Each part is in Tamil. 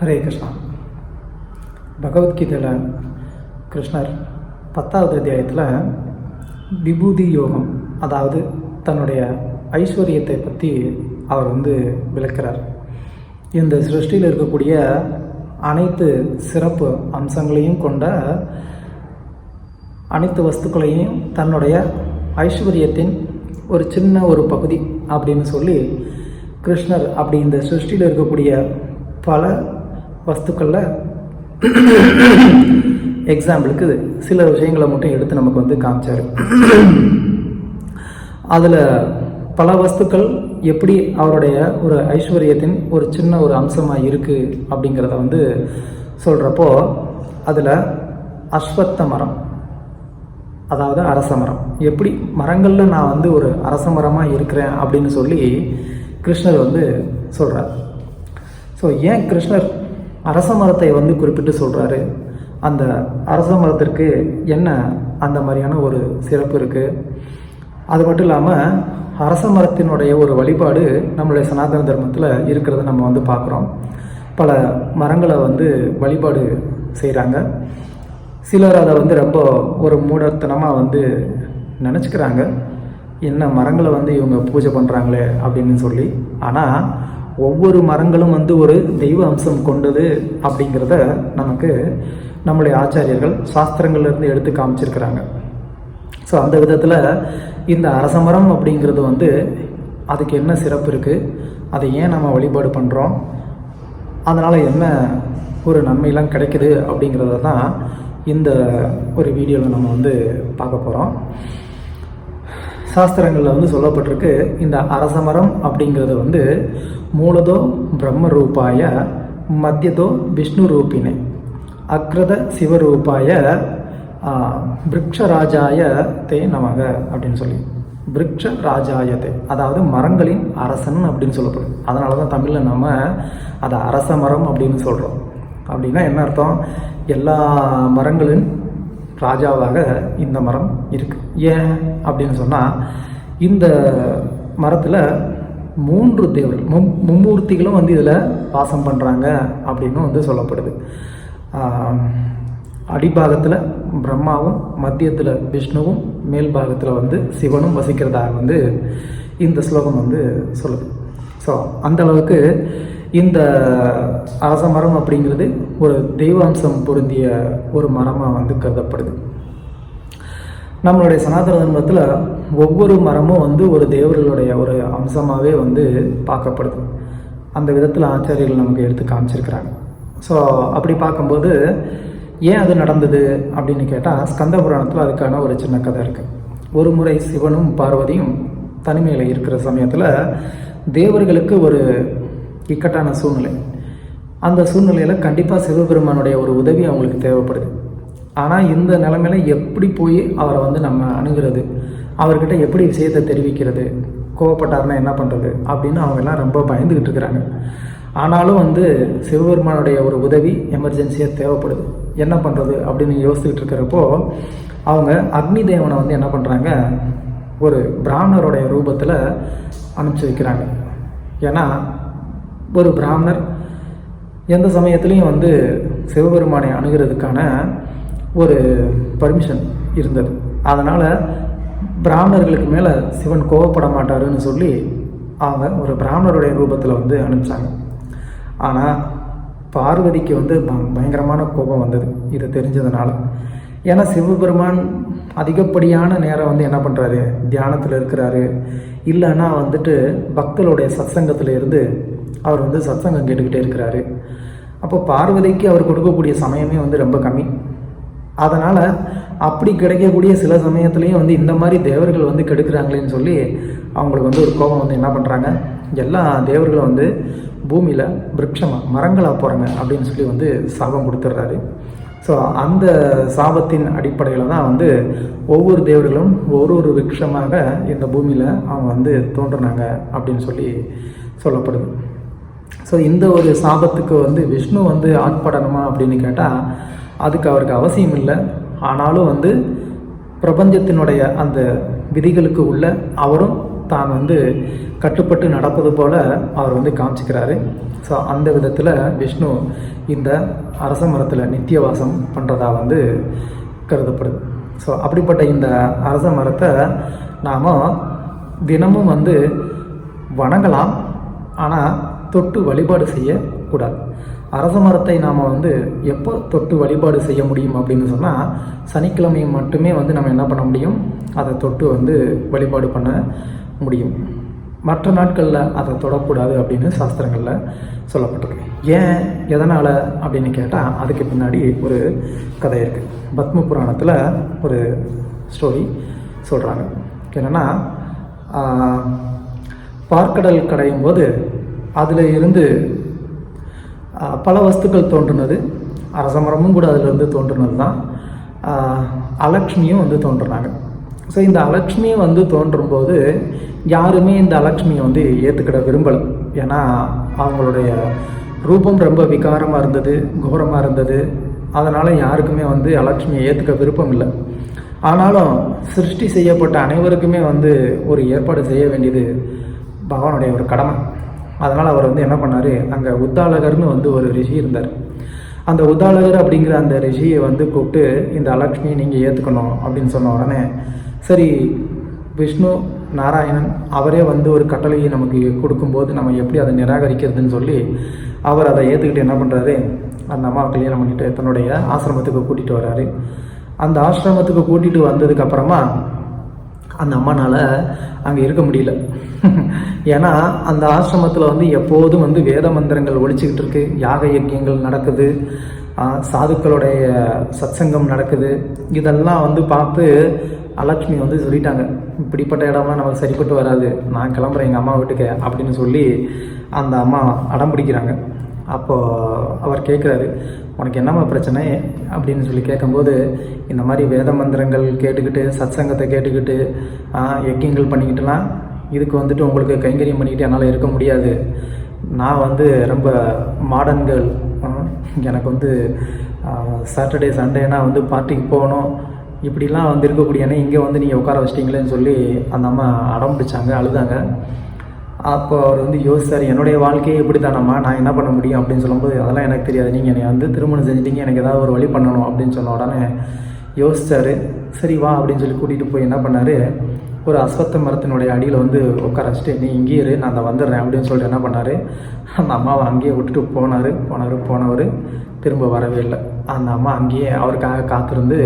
ஹரே கிருஷ்ணா. பகவத்கீதையில் கிருஷ்ணர் 10வது அத்தியாயத்தில் விபூதி யோகம், அதாவது தன்னுடைய ஐஸ்வர்யத்தை பற்றி அவர் விளக்கிறார். இந்த சிருஷ்டியில் இருக்கக்கூடிய அனைத்து சிறப்பு அம்சங்களையும் கொண்ட அனைத்து வஸ்துக்களையும் தன்னுடைய ஐஸ்வர்யத்தின் ஒரு சின்ன ஒரு பகுதி அப்படின்னு சொல்லி கிருஷ்ணர் அப்படி இந்த சிருஷ்டியில் இருக்கக்கூடிய பல வஸ்துக்களில் எக்ஸாம்பிளுக்கு சில விஷயங்களை மட்டும் எடுத்து நமக்கு காமிச்சார். அதில் பல வஸ்துக்கள் எப்படி அவருடைய ஒரு ஐஸ்வர்யத்தின் ஒரு சின்ன ஒரு அம்சமாக இருக்குது அப்படிங்கிறத சொல்கிறப்போ அதில் அஸ்வத்த மரம், அதாவது அரச மரம், எப்படி மரங்களில் நான் ஒரு அரச மரமாக இருக்கிறேன் அப்படின்னு சொல்லி கிருஷ்ணர் சொல்கிறார். ஸோ ஏன் கிருஷ்ணர் அரச மரத்தை குறிப்பிட்டு சொல்கிறாரு? அந்த அரச மரத்திற்கு என்ன அந்த மாதிரியான ஒரு சிறப்பு இருக்குது? அது மட்டும் இல்லாமல் அரச மரத்தினுடைய ஒரு வழிபாடு நம்மளுடைய சனாதன தர்மத்தில் இருக்கிறத நம்ம பார்க்குறோம். பல மரங்களை வழிபாடு செய்கிறாங்க. சிலர் அதை ரொம்ப ஒரு மூடத்தனமாக நினச்சிக்கிறாங்க, என்ன மரங்களை இவங்க பூஜை பண்ணுறாங்களே அப்படின்னு சொல்லி. ஆனால் ஒவ்வொரு மரங்களும் ஒரு தெய்வ அம்சம் கொண்டது அப்படிங்கிறத நமக்கு நம்முடைய ஆச்சாரியர்கள் சாஸ்திரங்கள்லேருந்து எடுத்து காமிச்சிருக்கிறாங்க. ஸோ அந்த விதத்தில் இந்த அரச மரம் அப்படிங்கிறது அதுக்கு என்ன சிறப்பு இருக்குது, அதை ஏன் நம்ம வழிபாடு பண்ணுறோம், அதனால் என்ன ஒரு நன்மையெல்லாம் கிடைக்குது அப்படிங்கிறத தான் இந்த ஒரு வீடியோவில் நம்ம பார்க்க போகிறோம். சாஸ்திரங்களில் சொல்லப்பட்டிருக்கு, இந்த அரச மரம் அப்படிங்கிறது மூலதோ பிரம்ம ரூபாய, மத்தியதோ விஷ்ணு ரூபினே, அக்ரத சிவரூபாய, விருட்சராஜாய தே நமக அப்படின்னு சொல்லி. விருட்சராஜாயத்தை, அதாவது மரங்களின் அரசன் அப்படின்னு சொல்லப்படுது. அதனால தான் தமிழில் நம்ம அதை அரச மரம் அப்படின்னு சொல்கிறோம். அப்படின்னா என்ன அர்த்தம்? எல்லா மரங்களின் ராஜாவாக இந்த மரம் இருக்குது. ஏன் அப்படின்னு சொன்னால், இந்த மரத்தில் 3 தேவர்கள், மும்மூர்த்திகளும் இதில் வாசம் பண்ணுறாங்க அப்படின்னு சொல்லப்படுது. அடிபாகத்தில் பிரம்மாவும், மத்தியத்தில் விஷ்ணுவும், மேல் பாகத்தில் சிவனும் வசிக்கிறதாக இந்த ஸ்லோகம் சொல்லுது. ஸோ அந்த அளவுக்கு இந்த அரச மரம் அப்படிங்கிறது ஒரு தெய்வாம்சம் பொருந்திய ஒரு மரமாக கருதப்படுது. நம்மளுடைய சனாதன தர்மத்தில் ஒவ்வொரு மரமும் ஒரு தேவர்களுடைய ஒரு அம்சமாகவே பார்க்கப்படுது. அந்த விதத்தில் ஆச்சாரியர்கள் நமக்கு எடுத்து காமிச்சிருக்கிறாங்க. ஸோ அப்படி பார்க்கும்போது ஏன் அது நடந்தது அப்படின்னு கேட்டால், ஸ்கந்த புராணத்தில் அதுக்கான ஒரு சின்ன கதை இருக்குது. ஒரு முறை சிவனும் பார்வதியும் தனிமையில் இருக்கிற சமயத்தில் தேவர்களுக்கு ஒரு இக்கட்டான சூழ்நிலை. அந்த சூழ்நிலையில் கண்டிப்பாக சிவபெருமானுடைய ஒரு உதவி அவங்களுக்கு தேவைப்படுது. ஆனால் இந்த நிலைமையில் எப்படி போய் அவரை நம்ம அணுகிறது, அவர்கிட்ட எப்படி விஷயத்தை தெரிவிக்கிறது, கோவப்பட்டாருன்னா என்ன பண்ணுறது அப்படின்னு அவங்கெல்லாம் ரொம்ப பயந்துக்கிட்டு இருக்கிறாங்க. ஆனாலும் சிவபெருமானுடைய ஒரு உதவி எமர்ஜென்சியாக தேவைப்படுது. என்ன பண்ணுறது அப்படின்னு யோசிச்சுக்கிட்டு இருக்கிறப்போ அவங்க அக்னி தேவனை என்ன பண்ணுறாங்க, ஒரு பிராமணருடைய ரூபத்தில் அனுப்பிச்சி வைக்கிறாங்க. ஏன்னா ஒரு பிராமணர் எந்த சமயத்துலேயும் சிவபெருமானை அணுகிறதுக்கான ஒரு பர்மிஷன் இருந்தது. அதனால் பிராமணர்களுக்கு மேலே சிவன் கோவப்பட மாட்டாருன்னு சொல்லி அவங்க ஒரு பிராமணருடைய ரூபத்தில் அனுப்பிச்சாங்க. ஆனால் பார்வதிக்கு பயங்கரமான கோபம் வந்தது இது தெரிஞ்சதுனால. ஏன்னா சிவபெருமான் அதிகப்படியான நேரம் என்ன பண்ணுறாரு, தியானத்தில் இருக்கிறாரு. இல்லைன்னா பக்தர்களுடைய சத்சங்கத்தில் இருந்து அவர் சத்சங்கம் கேட்டுக்கிட்டே இருக்கிறாரு. அப்போ பார்வதிக்கு அவர் கொடுக்கக்கூடிய சமயமே ரொம்ப கம்மி. அதனால் அப்படி கிடைக்கக்கூடிய சில சமயத்துலேயும் இந்த மாதிரி தேவர்கள் கெடுக்கிறாங்களேன்னு சொல்லி அவங்களுக்கு ஒரு கோபம் என்ன பண்ணுறாங்க, எல்லா தேவர்களும் பூமியில் விருட்சமாக மரங்களாக போகிறாங்க அப்படின்னு சொல்லி சாபம் கொடுத்துட்றாரு. ஸோ அந்த சாபத்தின் அடிப்படையில் தான் ஒவ்வொரு தேவர்களும் ஒரு விருட்சமாக இந்த பூமியில் அவங்க தோன்றினாங்க அப்படின்னு சொல்லி சொல்லப்படுது. ஸோ இந்த ஒரு சாபத்துக்கு விஷ்ணு ஆட்படணுமா அப்படின்னு கேட்டால் அதுக்கு அவருக்கு அவசியம் இல்லை. ஆனாலும் பிரபஞ்சத்தினுடைய அந்த விதிகளுக்கு உள்ள அவரும் தான் வந்து கட்டுப்பட்டு நடப்பது போல் அவர் வந்து காமிச்சிக்கிறாரு. ஸோ அந்த விதத்தில் விஷ்ணு இந்த அரச மரத்தில் நித்தியவாசம் பண்ணுறதா வந்து கருதப்படுது. ஸோ அப்படிப்பட்ட இந்த அரச மரத்தை நாம் தினமும் வந்து வணங்கலாம், ஆனால் தொட்டு வழிபாடு செய்யக்கூடாது. அரச மரத்தை நாம் வந்து எப்போ தொட்டு வழிபாடு செய்ய முடியும் அப்படின்னு சொன்னால், சனிக்கிழமை மட்டுமே வந்து நம்ம என்ன பண்ண முடியும், அதை தொட்டு வந்து வழிபாடு பண்ண முடியும். மற்ற நாட்களில் அதை தொடக்கூடாது அப்படின்னு சாஸ்திரங்களில் சொல்லப்பட்டிருக்கு. ஏன், எதனால் அப்படின்னு கேட்டால் அதுக்கு பின்னாடி ஒரு கதை இருக்குது. பத்ம புராணத்தில் ஒரு ஸ்டோரி சொல்கிறாங்க. என்னென்னா, பார்க்கடல் கடையும் போது அதில் இருந்து பல வஸ்துக்கள் தோன்றுனது. அரசமரமும் கூட அதிலிருந்து தோன்றுனது தான். அலக்ஷ்மியும் வந்து தோன்றுனாங்க. ஸோ இந்த அலக்ஷ்மியும் வந்து தோன்றும்போது யாருமே இந்த அலக்ஷ்மியை வந்து ஏற்றுக்கிட விரும்பலை. ஏன்னா அவங்களுடைய ரூபம் ரொம்ப விகாரமாக இருந்தது, கோரமாக இருந்தது. அதனால் யாருக்குமே வந்து அலக்ஷ்மியை ஏற்றுக்க விருப்பம் இல்லை. ஆனாலும் சிருஷ்டி செய்யப்பட்ட அனைவருக்குமே வந்து ஒரு ஏற்பாடு செய்ய வேண்டியது பகவானுடைய ஒரு கடமை. அதனால் அவர் வந்து என்ன பண்ணார், அங்கே உத்தாலகர்னு வந்து ஒரு ரிஷி இருந்தார். அந்த உத்தாலகர் அப்படிங்கிற அந்த ரிஷியை வந்து கூப்பிட்டு, இந்த அலக்ஷ்மியை நீங்கள் ஏற்றுக்கணும் அப்படின்னு சொன்ன உடனே, சரி விஷ்ணு நாராயணன் அவரே வந்து ஒரு கட்டளையை நமக்கு கொடுக்கும்போது நம்ம எப்படி அதை நிராகரிக்கிறதுன்னு சொல்லி அவர் அதை ஏற்றுக்கிட்டு என்ன பண்ணுறாரு, அந்த அம்மாவை கல்யாணம் பண்ணிவிட்டு தன்னுடைய ஆசிரமத்துக்கு கூட்டிகிட்டு வர்றாரு. அந்த ஆசிரமத்துக்கு கூட்டிகிட்டு வந்ததுக்கப்புறமா அந்த அம்மானால் அங்கே இருக்க முடியல. ஏன்னா அந்த ஆசிரமத்தில் வந்து எப்போதும் வந்து வேத மந்திரங்கள் ஒழிச்சிக்கிட்டு இருக்கு, யாக யஜ்யங்கள் நடக்குது, சாதுக்களுடைய சத்சங்கம் நடக்குது. இதெல்லாம் வந்து பார்த்து அலக்ஷ்மி வந்து சொல்லிட்டாங்க, இப்படிப்பட்ட இடம்லாம் நமக்கு சரிப்பட்டு வராது, நான் கிளம்புறேன் எங்கள் அம்மா வீட்டுக்கு அப்படின்னு சொல்லி அந்த அம்மா அடம் பிடிக்கிறாங்க. அப்போது அவர் கேட்குறாரு, உனக்கு என்னம்மா பிரச்சனை அப்படின்னு சொல்லி கேட்கும்போது, இந்த மாதிரி வேத மந்திரங்கள் கேட்டுக்கிட்டு சத்சங்கத்தை கேட்டுக்கிட்டு யஜ்யங்கள் பண்ணிக்கிட்டுலாம் இதுக்கு வந்துட்டு உங்களுக்கு கைங்கரியம் பண்ணிக்கிட்டு என்னால் இருக்க முடியாது. நான் வந்து ரொம்ப மாடர்ன் கேர்ள், எனக்கு வந்து சாட்டர்டே சண்டேனா வந்து பார்ட்டிக்கு போகணும், இப்படிலாம் வந்து இருக்கக்கூடிய இங்கே வந்து நீங்கள் உட்கார வச்சிட்டிங்களேன்னு சொல்லி அந்த அம்மா அடம் பிடிச்சாங்க, அழுதாங்க. அப்போ அவர் வந்து யோசிச்சார், என்னுடைய வாழ்க்கையே இப்படி தானம்மா, நான் என்ன பண்ண முடியும் அப்படின்னு சொல்லும்போது, அதெல்லாம் எனக்கு தெரியாது, நீங்கள் என்னை வந்து திருமணம் செஞ்சிட்டிங்க, எனக்கு ஏதாவது ஒரு வழி பண்ணணும் அப்படின்னு சொன்ன உடனே யோசிச்சார். சரி வா அப்படின்னு சொல்லி கூட்டிகிட்டு போய் என்ன பண்ணார், ஒரு அஸ்வத்த மரத்தினுடைய அடியில் வந்து உட்கார வச்சுட்டு, நீ இங்கேயே இரு, நான் அதை வந்துடுறேன் அப்படின்னு சொல்லிட்டு என்ன பண்ணார், அந்த அம்மாவை அங்கேயே விட்டுட்டு போனவர் திரும்ப வரவே இல்லை. அந்த அம்மா அங்கேயே அவருக்காக காத்திருந்து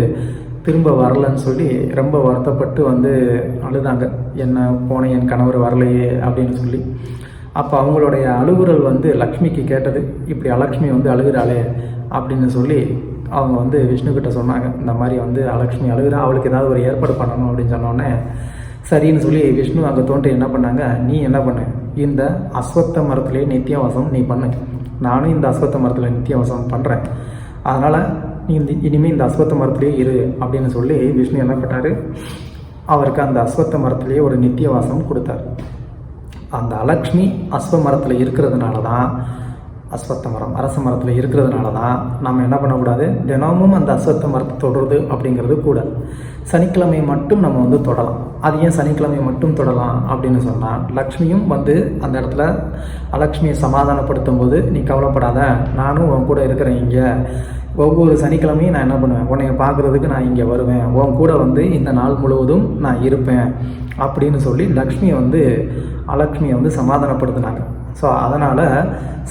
திரும்ப வரலன்னு சொல்லி ரொம்ப வருத்தப்பட்டு வந்து அழுதாங்க, என்ன போன என் கணவர் வரலையே அப்படின்னு சொல்லி. அப்போ அவங்களுடைய அழுகுறல் வந்து லக்ஷ்மிக்கு கேட்டது, இப்படி அலக்ஷ்மி வந்து அழுகிறாளே அப்படின்னு சொல்லி அவங்க வந்து விஷ்ணுக்கிட்ட சொன்னாங்க, இந்த மாதிரி வந்து அலக்ஷ்மி அழுகிறா, அவளுக்கு ஏதாவது ஒரு ஏற்பாடு பண்ணணும் அப்படின்னு சொன்னோடனே சரின்னு சொல்லி விஷ்ணு அங்கே தோன்றி என்ன பண்ணாங்க, நீ என்ன பண்ணு, இந்த அஸ்வத்த மரத்துலேயே நித்தியவாசம் நீ பண்ணு, நானும் இந்த அஸ்வத்த மரத்தில் நித்தியவாசம் பண்ணுறேன், அதனால் நீ இனிமேல் இந்த அஸ்வத்த மரத்துலேயே இரு அப்படின்னு சொல்லி விஷ்ணு என்ன பண்ணார், அவருக்கு அந்த அஸ்வத்த மரத்துலேயே ஒரு நித்தியவாசம் கொடுத்தார். அந்த அலக்ஷ்மி அஸ்வ மரத்தில் இருக்கிறதுனால தான், அஸ்வத்த மரம் அரச மரத்தில் இருக்கிறதுனால தான் நம்ம என்ன பண்ணக்கூடாது, தினமும் அந்த அஸ்வத்த மரத்தை தொடுறது அப்படிங்கிறது கூட. சனிக்கிழமை மட்டும் நம்ம வந்து தொடலாம். அது ஏன் சனிக்கிழமை மட்டும் தொடலாம் அப்படின்னு சொன்னால், லக்ஷ்மியும் வந்து அந்த இடத்துல அலக்ஷ்மியை சமாதானப்படுத்தும் போது, நீ கவலைப்படாத, நானும் உன் கூட இருக்கிறேன், இங்கே ஒவ்வொரு சனிக்கிழமையும் நான் என்ன பண்ணுவேன், உன்னைய பார்க்குறதுக்கு நான் இங்கே வருவேன், உன் கூட வந்து இந்த நாள் முழுவதும் நான் இருப்பேன் அப்படின்னு சொல்லி அலக்ஷ்மியை வந்து சமாதானப்படுத்தினாங்க. ஸோ அதனால்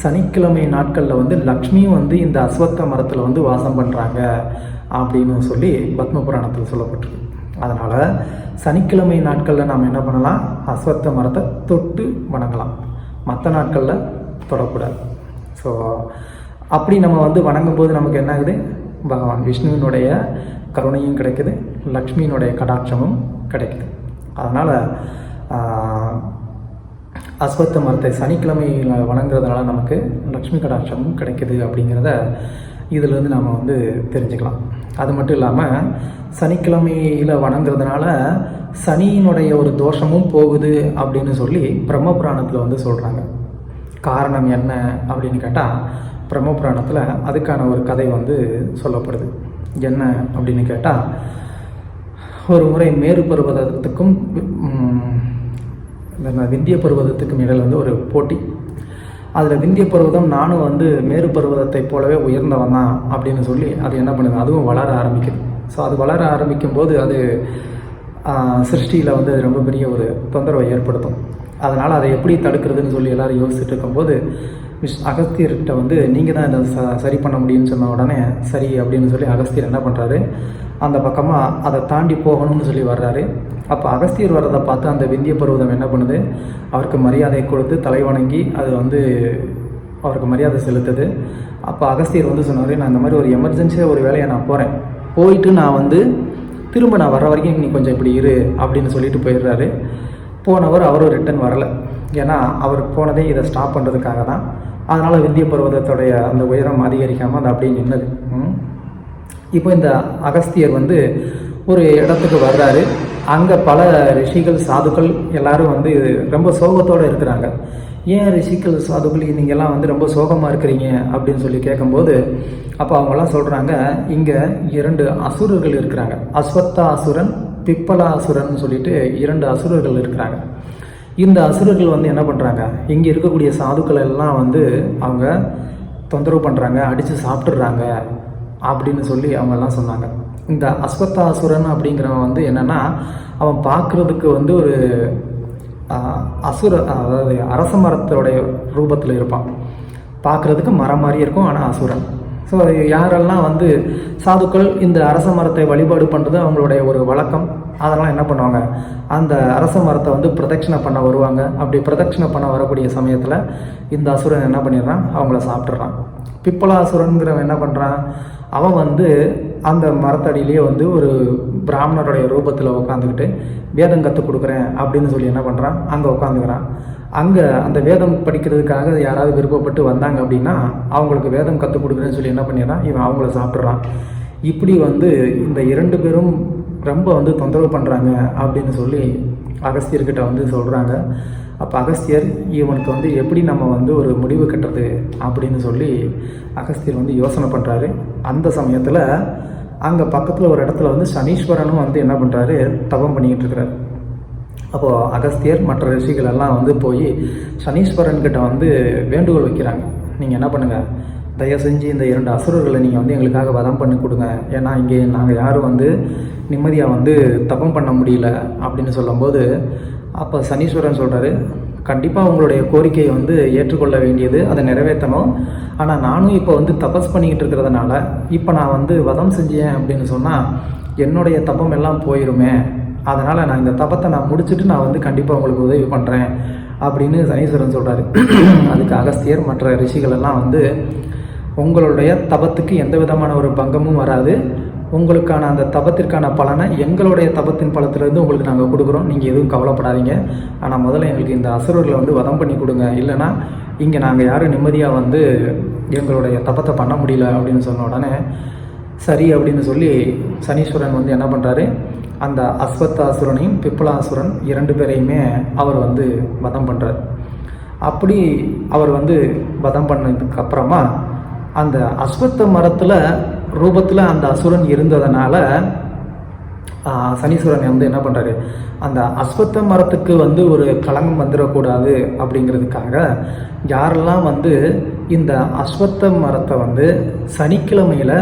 சனிக்கிழமை நாட்களில் வந்து லக்ஷ்மியும் வந்து இந்த அஸ்வத்த மரத்தில் வந்து வாசம் பண்ணுறாங்க அப்படின்னு சொல்லி பத்ம புராணத்தில் சொல்லப்பட்டிருக்கு. அதனால் சனிக்கிழமை நாட்களில் நாம் என்ன பண்ணலாம், அஸ்வத்த மரத்தை தொட்டு வணங்கலாம், மற்ற நாட்களில் தொடக்கூடாது. ஸோ அப்படி நம்ம வந்து வணங்கும் போது நமக்கு என்ன ஆகுது, பகவான் விஷ்ணுவினுடைய கருணையும் கிடைக்குது, லக்ஷ்மியினுடைய கடாட்சமும் கிடைக்குது. அதனால் அஸ்வத்த மரத்தை சனிக்கிழமையில் வணங்குறதுனால நமக்கு லக்ஷ்மி கடாட்சமும் கிடைக்குது அப்படிங்கிறத இதிலேருந்து நாம் வந்து தெரிஞ்சுக்கலாம். அது மட்டும் இல்லாமல் சனிக்கிழமையில் வணங்குறதுனால சனியினுடைய ஒரு தோஷமும் போகுது அப்படின்னு சொல்லி பிரம்ம புராணத்தில் வந்து சொல்கிறாங்க. காரணம் என்ன அப்படின்னு கேட்டால், பிரம்ம புராணத்தில் அதுக்கான ஒரு கதை வந்து சொல்லப்படுது. என்ன அப்படின்னு கேட்டால், ஒரு முறை மேரு பர்வதத்துக்கும் இந்த விந்திய பருவதத்துக்கு இடையில் வந்து ஒரு போட்டி. அதில் விந்திய பருவதம் நானும் வந்து மேரு பருவதத்தை போலவே உயர்ந்தவன் தான் அப்படின்னு சொல்லி அது என்ன பண்ணுது, அதுவும் வளர ஆரம்பிக்குது. ஸோ அது வளர ஆரம்பிக்கும் போது அது சிருஷ்டியில் வந்து அது ரொம்ப பெரிய ஒரு தொந்தரவை ஏற்படுத்தும். அதனால் அதை எப்படி தடுக்கிறதுன்னு சொல்லி எல்லோரும் யோசிச்சுட்டு இருக்கும்போது அகஸ்தியர்கிட்ட வந்து நீங்கள் தான் இதை சரி பண்ண முடியும்னு சொன்ன உடனே சரி அப்படின்னு சொல்லி அகஸ்தியர் என்ன பண்ணுறாரு, அந்த பக்கமாக அதை தாண்டி போகணும்னு சொல்லி வர்றாரு. அப்போ அகஸ்தியர் வர்றதை பார்த்து அந்த விந்திய பருவதம் என்ன பண்ணுது, அவருக்கு மரியாதை கொடுத்து தலை வணங்கி அது வந்து அவருக்கு மரியாதை செலுத்துது. அப்போ அகஸ்தியர் வந்து சொன்னார், நான் இந்த மாதிரி ஒரு எமர்ஜென்சியாக ஒரு வேலையை நான் போகிறேன், போயிட்டு நான் வந்து திரும்ப நான் வர்ற வரைக்கும் நீ கொஞ்சம் இப்படி இரு அப்படின்னு சொல்லிட்டு போயிடுறாரு. போனவர் அவரும் ரிட்டன் வரலை. ஏன்னா அவர் போனதே இதை ஸ்டாப் பண்ணுறதுக்காக தான். அதனால் விந்திய பருவதத்துடைய அந்த உயரம் அதிகரிக்காமல் அது அப்படியே நின்னது. இப்போ இந்த அகஸ்தியர் வந்து ஒரு இடத்துக்கு வர்றாரு. அங்கே பல ரிஷிகள் சாதுக்கள் எல்லாரும் வந்து ரொம்ப சோகத்தோடு இருக்கிறாங்க. ஏன் ரிஷிகள் சாதுக்கள் நீங்கள்லாம் வந்து ரொம்ப சோகமாக இருக்கிறீங்க அப்படின்னு சொல்லி கேட்கும்போது அப்போ அவங்கெல்லாம் சொல்கிறாங்க, இங்கே 2 அசுரர்கள் இருக்கிறாங்க. அஸ்வத்தா அசுரன், பிப்பலா அசுரன் சொல்லிட்டு 2 அசுரர்கள் இருக்கிறாங்க. இந்த அசுரர்கள் வந்து என்ன பண்ணுறாங்க, இங்கே இருக்கக்கூடிய சாதுக்கள் எல்லாம் வந்து அவங்க தொந்தரவு பண்ணுறாங்க, அடித்து சாப்பிட்றாங்க அப்படின்னு சொல்லி அவங்கெல்லாம் சொன்னாங்க. இந்த அஸ்வத்தாசுரன் அப்படிங்கிறவன் வந்து என்னென்னா, அவன் பார்க்குறதுக்கு வந்து ஒரு அதாவது அரச மரத்தோடைய ரூபத்தில் இருப்பான். பார்க்குறதுக்கு மரம் மாதிரி இருக்கும், ஆனால் அசுரன். ஸோ யாரெல்லாம் வந்து சாதுக்கள் இந்த அரச மரத்தை வழிபாடு பண்ணுறது அவங்களுடைய ஒரு வழக்கம். அதெல்லாம் என்ன பண்ணுவாங்க, அந்த அரச மரத்தை வந்து பிரதட்சணை பண்ண வருவாங்க. அப்படி பிரதட்சணை பண்ண வரக்கூடிய சமயத்தில் இந்த அசுரன் என்ன பண்ணிடுறான், அவங்கள சாப்பிட்றான். பிப்பலாசுரன்கிறவன் என்ன பண்ணுறான், அவன் வந்து அந்த மரத்தடியிலேயே வந்து ஒரு பிராமணருடைய ரூபத்தில் உட்காந்துக்கிட்டு வேதம் கற்றுக் கொடுக்குறேன் அப்படின்னு சொல்லி என்ன பண்ணுறான், அங்கே உட்காந்துக்கிறான். அங்கே அந்த வேதம் படிக்கிறதுக்காக யாராவது விருப்பப்பட்டு வந்தாங்க அப்படின்னா அவங்களுக்கு வேதம் கற்றுக் கொடுக்குறேன்னு சொல்லி என்ன பண்ணிடுறான், இவன் அவங்கள சாப்பிட்றான். இப்படி வந்து இந்த 2 பேரும் ரொம்ப வந்து தொந்தரவு பண்ணுறாங்க அப்படின்னு சொல்லி அகஸ்தியர்கிட்ட வந்து சொல்கிறாங்க. அப்போ அகஸ்தியர் இவனுக்கு வந்து எப்படி நம்ம வந்து ஒரு முடிவு கட்டுறது அப்படின்னு சொல்லி அகஸ்தியர் வந்து யோசனை பண்ணுறாரு. அந்த சமயத்தில் அங்கே பக்கத்தில் ஒரு இடத்துல வந்து சனீஸ்வரனும் வந்து என்ன பண்ணுறாரு, தவம் பண்ணிக்கிட்டு இருக்கிறார். அப்போது அகஸ்தியர் மற்ற ரிஷிகள் எல்லாம் வந்து போய் சனீஸ்வரன்கிட்ட வந்து வேண்டுகோள் வைக்கிறாங்க, நீங்கள் என்ன பண்ணுங்கள், தயவு செஞ்சு இந்த 2 அசுரர்களை நீங்கள் வந்து எங்களுக்காக வதம் பண்ணி கொடுங்க. ஏன்னா இங்கே நாங்கள் யாரும் வந்து நிம்மதியாக வந்து தபம் பண்ண முடியல அப்படின்னு சொல்லும்போது அப்போ சனீஸ்வரன் சொல்கிறாரு, கண்டிப்பாக உங்களுடைய கோரிக்கையை வந்து ஏற்றுக்கொள்ள வேண்டியது, அதை நிறைவேற்றணும். ஆனால் நானும் இப்போ வந்து தபஸ் பண்ணிக்கிட்டு இருக்கிறதுனால இப்போ நான் வந்து வதம் செஞ்சேன் அப்படின்னு சொன்னால் என்னுடைய தபம் எல்லாம் போயிருமே. அதனால் நான் இந்த தபத்தை நான் முடிச்சுட்டு நான் வந்து கண்டிப்பாக உங்களுக்கு உதவி பண்ணுறேன் அப்படின்னு சனீஸ்வரன் சொல்கிறாரு. அதுக்கு அகஸ்தியர் மற்ற ரிஷிகள் எல்லாம் வந்து உங்களுடைய தபத்துக்கு எந்த விதமான ஒரு பங்கமும் வராது, உங்களுக்கான அந்த தபத்திற்கான பலனை எங்களுடைய தபத்தின் பலத்திலேருந்து உங்களுக்கு நாங்கள் கொடுக்குறோம், நீங்கள் எதுவும் கவலைப்படாதீங்க. ஆனால் முதல்ல எங்களுக்கு இந்த அசுரர்களை வந்து வதம் பண்ணி கொடுங்க, இல்லைனா இங்கே நாங்கள் யாரும் நிம்மதியாக வந்து எங்களுடைய தபத்தை பண்ண முடியல அப்படின்னு சொன்ன உடனே சரி அப்படின்னு சொல்லி சனீஸ்வரன் வந்து என்ன பண்ணுறாரு, அந்த அஸ்வத்தாசுரனையும் பிப்பலாசுரன் 2 பேரையுமே அவர் வந்து வதம் பண்ணுறார். அப்படி அவர் வந்து வதம் பண்ணதுக்கு அப்புறமா அந்த அஸ்வத்த மரத்தில் ரூபத்தில் அந்த அசுரன் இருந்ததுனால சனீஸ்வரன் வந்து என்ன பண்ணுறாரு, அந்த அஸ்வத்த மரத்துக்கு வந்து ஒரு களங்கம் வந்துடக்கூடாது அப்படிங்கிறதுக்காக யாரெல்லாம் வந்து இந்த அஸ்வத்த மரத்தை வந்து சனிக்கிழமையில்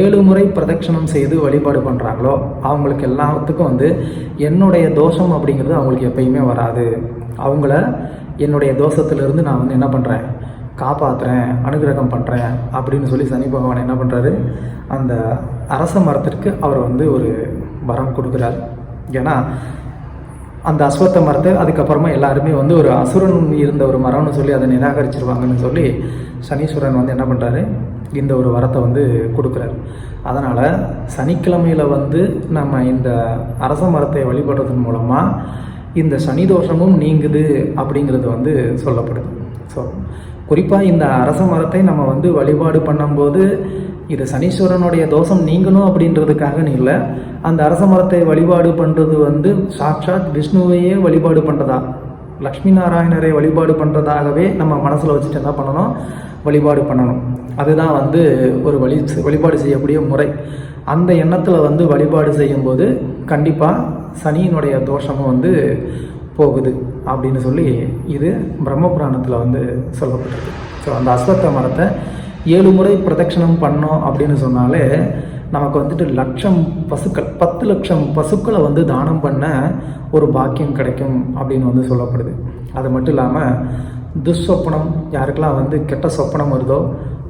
7 முறை பிரதட்சணம் செய்து வழிபாடு பண்ணுறாங்களோ அவங்களுக்கு எல்லாத்துக்கும் வந்து என்னுடைய தோஷம் அப்படிங்கிறது அவங்களுக்கு எப்பயுமே வராது. அவங்கள என்னுடைய தோஷத்திலிருந்து நான் வந்து என்ன பண்ணுறேன், காப்பாற்றுறேன், அனுகிரகம் பண்ணுறேன் அப்படின்னு சொல்லி சனி பகவான் என்ன பண்ணுறாரு, அந்த அரச மரத்திற்கு அவர் வந்து ஒரு வரம் கொடுக்குறார். ஏன்னா அந்த அஸ்வத்த மரத்தை அதுக்கப்புறமா எல்லாருமே வந்து ஒரு அசுரன் இருந்த ஒரு மரம்னு சொல்லி அதை நிராகரிச்சிருவாங்கன்னு சொல்லி சனீஸ்வரன் வந்து என்ன பண்ணுறாரு, இந்த ஒரு வரத்தை வந்து கொடுக்குறாரு. அதனால் சனிக்கிழமையில் வந்து நம்ம இந்த அரச மரத்தை வழிபடுறதன் மூலமாக இந்த சனி தோஷமும் நீங்குது அப்படிங்கிறது வந்து சொல்லப்படுது. ஸோ குறிப்பாக இந்த அரச மரத்தை நம்ம வந்து வழிபாடு பண்ணும்போது இது சனீஸ்வரனுடைய தோஷம் நீங்கணும் அப்படின்றதுக்காக இல்லை, அந்த அரச மரத்தை வழிபாடு பண்ணுறது வந்து சாட்சாத் விஷ்ணுவையே வழிபாடு பண்ணுறதா, லக்ஷ்மி நாராயணரை வழிபாடு பண்ணுறதாகவே நம்ம மனசில் வச்சுட்டு என்ன பண்ணணும், வழிபாடு பண்ணணும். அதுதான் வந்து ஒரு வழிபாடு செய்யக்கூடிய முறை. அந்த எண்ணத்தில் வந்து வழிபாடு செய்யும்போது கண்டிப்பாக சனியினுடைய தோஷமும் வந்து போகுது அப்படின்னு சொல்லி இது பிரம்ம புராணத்தில் வந்து சொல்லப்பட்டிருக்கு. ஸோ அந்த அஸ்வத்த மரத்தை 7 முறை பிரதட்சணம் பண்ணோம் அப்படின்னு சொன்னாலே நமக்கு வந்துட்டு 10 லட்சம் பசுக்களை வந்து தானம் பண்ண ஒரு பாக்கியம் கிடைக்கும் அப்படின்னு வந்து சொல்லப்படுது. அது மட்டும் இல்லாமல் துஸ்வப்பனம், யாருக்கெல்லாம் வந்து கெட்ட சொப்பனம் வருதோ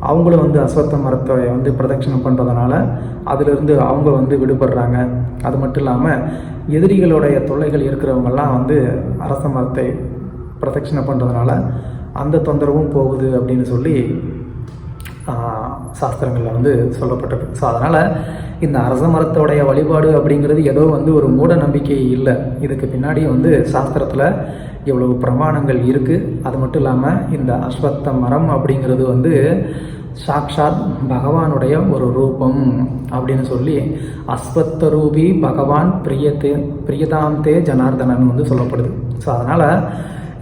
அவங்களும் வந்து அஸ்வத்த மரத்தை வந்து பிரதட்சணம் பண்ணுறதுனால அதிலிருந்து அவங்க வந்து விடுபடுறாங்க. அது மட்டும் இல்லாமல் எதிரிகளுடைய தொல்லைகள் இருக்கிறவங்கெல்லாம் வந்து அரச மரத்தை பிரதட்சணம் பண்ணுறதுனால அந்த தொந்தரவும் போகுது அப்படின்னு சொல்லி சாஸ்திரங்களில் வந்து சொல்லப்பட்டிருக்கு. ஸோ அதனால் இந்த அரச மரத்தோடைய வழிபாடு அப்படிங்கிறது ஏதோ வந்து ஒரு மூட நம்பிக்கை இல்லை. இதுக்கு பின்னாடி வந்து சாஸ்திரத்தில் இவ்வளவு பிரமாணங்கள் இருக்குது. அது மட்டும் இல்லாமல் இந்த அஸ்வத்த மரம் அப்படிங்கிறது வந்து சாக்ஷாத் பகவானுடைய ஒரு ரூபம் அப்படின்னு சொல்லி அஸ்வத்த ரூபி பகவான் பிரியதாந்தே ஜனார்தனன் வந்து சொல்லப்படுது. ஸோ அதனால்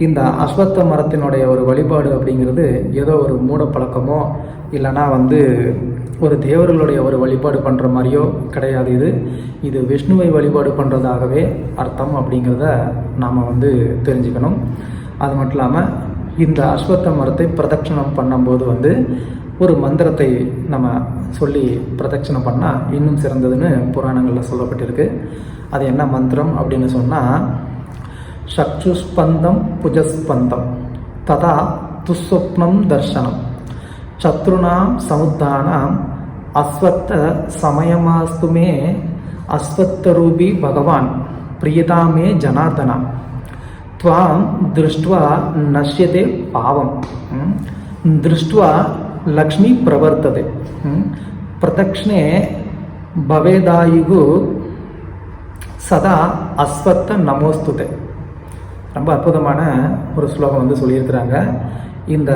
இந்த அஸ்வத்த மரத்தினுடைய ஒரு வழிபாடு அப்படிங்கிறது ஏதோ ஒரு மூட பழக்கமோ இல்லைனா வந்து ஒரு தேவர்களுடைய ஒரு வழிபாடு பண்ணுற மாதிரியோ கிடையாது. இது விஷ்ணுவை வழிபாடு பண்ணுறதாகவே அர்த்தம் அப்படிங்கிறத நாம் வந்து தெரிஞ்சுக்கணும். அது மட்டும் இல்லாமல் இந்த அஸ்வத்த மரத்தை பிரதட்சணம் பண்ணும்போது வந்து ஒரு மந்திரத்தை நம்ம சொல்லி பிரதட்சணம் பண்ணால் இன்னும் சிறந்ததுன்னு புராணங்களில் சொல்லப்பட்டிருக்கு. அது என்ன மந்திரம் அப்படின்னு சொன்னால், சக்ஷுஸ்பந்தம் புஜஸ்பந்தம் ததா துஸ்வப்னம் தர்சனம் சத்ருணாம் சமுத்தானாம் அஸ்வத்த சமயமாஸ்துமே அஸ்வத்தரூபி பகவான் பிரியதாமே ஜனார்தனா துவாம் திருஷ்ட்வா நஷ்யதே பாவம் திருஷ்ட்வா லக்ஷ்மி பிரவர்த்ததே பிரதக்ஷ்ணே பவேதாயுகு சதா அஸ்வத்த நமோஸ்துதே. ரொம்ப அற்புதமான ஒரு ஸ்லோகம் வந்து சொல்லியிருக்கிறாங்க. இந்த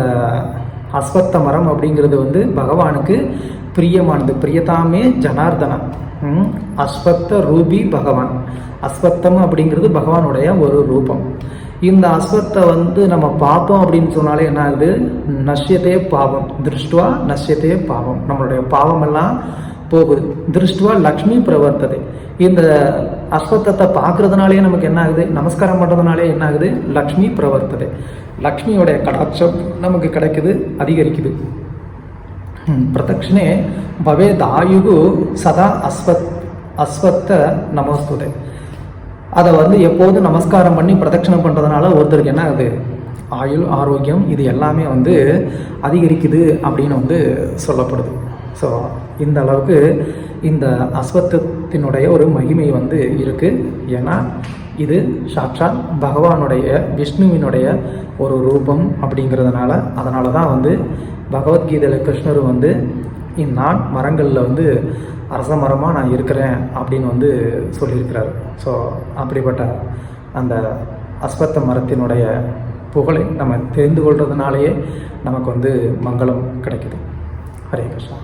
அஸ்வத்த மரம் அப்படிங்கிறது வந்து பகவானுக்கு பிரியமானது. பிரியதாமே ஜனார்தனா அஸ்வத்த ரூபி பகவான். அஸ்வத்தம் அப்படிங்கிறது பகவானுடைய ஒரு ரூபம். இந்த அஸ்வத்தை வந்து நம்ம பார்த்தோம் அப்படின்னு சொன்னாலே என்ன ஆகுது, நஷ்யத்தே பாவம் திருஷ்டுவா நஷ்யத்தே பாவம், நம்மளுடைய பாவமெல்லாம் போகுது. திருஷ்டுவா லக்ஷ்மி பிரவர்த்தது. இந்த அஸ்வத்தத்தை பார்க்கறதுனாலே நமக்கு என்ன ஆகுது, நமஸ்காரம் பண்ணுறதுனாலே என்ன ஆகுது, லக்ஷ்மி பிரவர்த்தது. லக்ஷ்மியோடைய கடாட்சம் நமக்கு கிடைக்குது, அதிகரிக்குது. பிரதக்ஷிணே பவேத் ஆயுகு சதா அஸ்வத்த நமஸ்துதே. அதை வந்து எப்போது நமஸ்காரம் பண்ணி பிரதட்சணம் பண்ணுறதுனால ஒருத்தருக்கு என்ன ஆகுது, ஆயுள் ஆரோக்கியம் இது எல்லாமே வந்து அதிகரிக்குது அப்படின்னு வந்து சொல்லப்படுது. ஸோ இந்த அளவுக்கு இந்த அஸ்வத்தினுடைய ஒரு மகிமை வந்து இருக்குது. ஏன்னா இது சாட்சாத் பகவானுடைய விஷ்ணுவினுடைய ஒரு ரூபம் அப்படிங்கிறதுனால. அதனால தான் வந்து பகவத்கீதையில் கிருஷ்ணர் வந்து நான் மரங்களில் வந்து அரச மரமாக நான் இருக்கிறேன் அப்படின்னு வந்து சொல்லியிருக்கிறார். ஸோ அப்படிப்பட்ட அந்த அஸ்வத்த மரத்தினுடைய புகழை நம்ம தெரிந்து கொள்றதுனாலேயே நமக்கு வந்து மங்களம் கிடைக்குது. ஹரே கிருஷ்ணா.